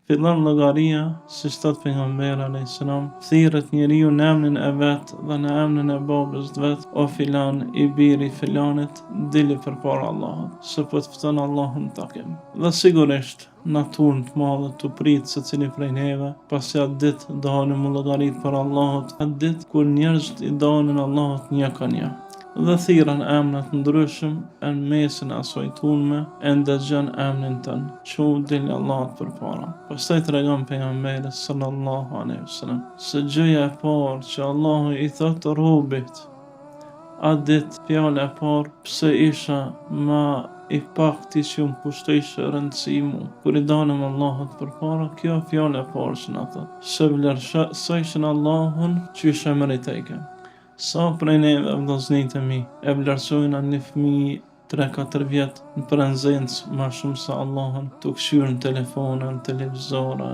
Fillon llogaria, si thot pejgamberi alayhis salam, thirret njeriu në emrin e vet dhe në emrin e babës të vet, o filan i biri filanit, dili përpara Allahut, se po të fton Allahun takim. Dhe sigurisht natyrën të madhe të prit secili prej neve, pasi atë ditë dalin mu llogarit për Allahut, atë ditë kur njerëzit i dalin Allahut një ka një. Dhe thirrën emra të ndryshëm në mesin e asaj tunme, e ndëgjon emrin tën, çu dil Allahut përpara. Pastaj tregon pejgamberi sallallahu alaihi wasallam se gjëja e parë që Allahu i thot robit, atë ditë fjala e parë, pse isha ma i pakti që më kushtoj rëndësi mu, kur i dalëm Allahut përpara, kjo fjala e parë që na thot, se vlerësojshin Allahun që isha meritejke. Sa prej neve vëllezërit e mi e vlerësojnë një fëmijë 3-4 vjet në prezencë më shumë se Allahun, të këshyrë në telefone, në televizore,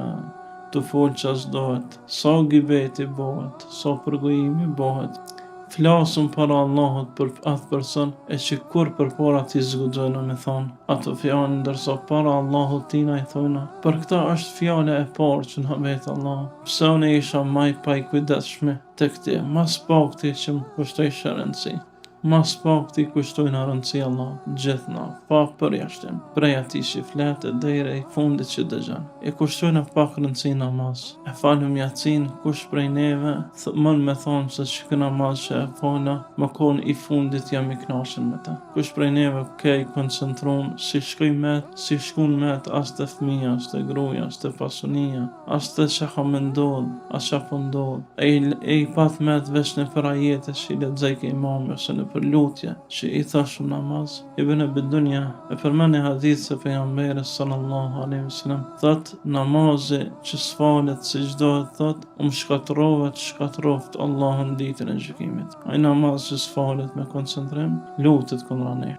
të folë ças dohet, sa gibeti bëhet, sa përgojimi bëhet. Flasëm para Allahut për atë person e që kur përpara ti zguxojnë me thonë ato fjalë, ndërsa para Allahut tina i thonë. Për këta është fjala e parë që na vet Allah. Pse unë isha më i pa i kujdesshëm tek ti, mas pakti që më kushtoj rëndësi. Mas pakti kushtojnë rëndësi Allah, gjithna, pa përjashtim, prej atij që flet deri i fundit që dëgjon. E kushtojnë pak rëndësi namaz. E falëm Yatsin, kush prej neve mund me thonë se çka namaz që e fala, më kon i fundit jam i kënaqur me të. Kush prej neve ke i koncentruar si shkoj met, si shkon met, as te fëmia, as te gruaja, as te pasunia, as te çka ka më ndodh, as çka po ndodh. E i pat met veç në për ajete që i lexoj ke imam ose në për lutje që i thashëm namaz. Ibn Abdullah e përmend në hadith se pejgamberi sallallahu alaihi wasallam thot, namazi që sfalet si çdo thot, shkatërroft Allahun ditën e gjykimit. Ai namaz që sfalet me koncentrim, lutet kundra ne.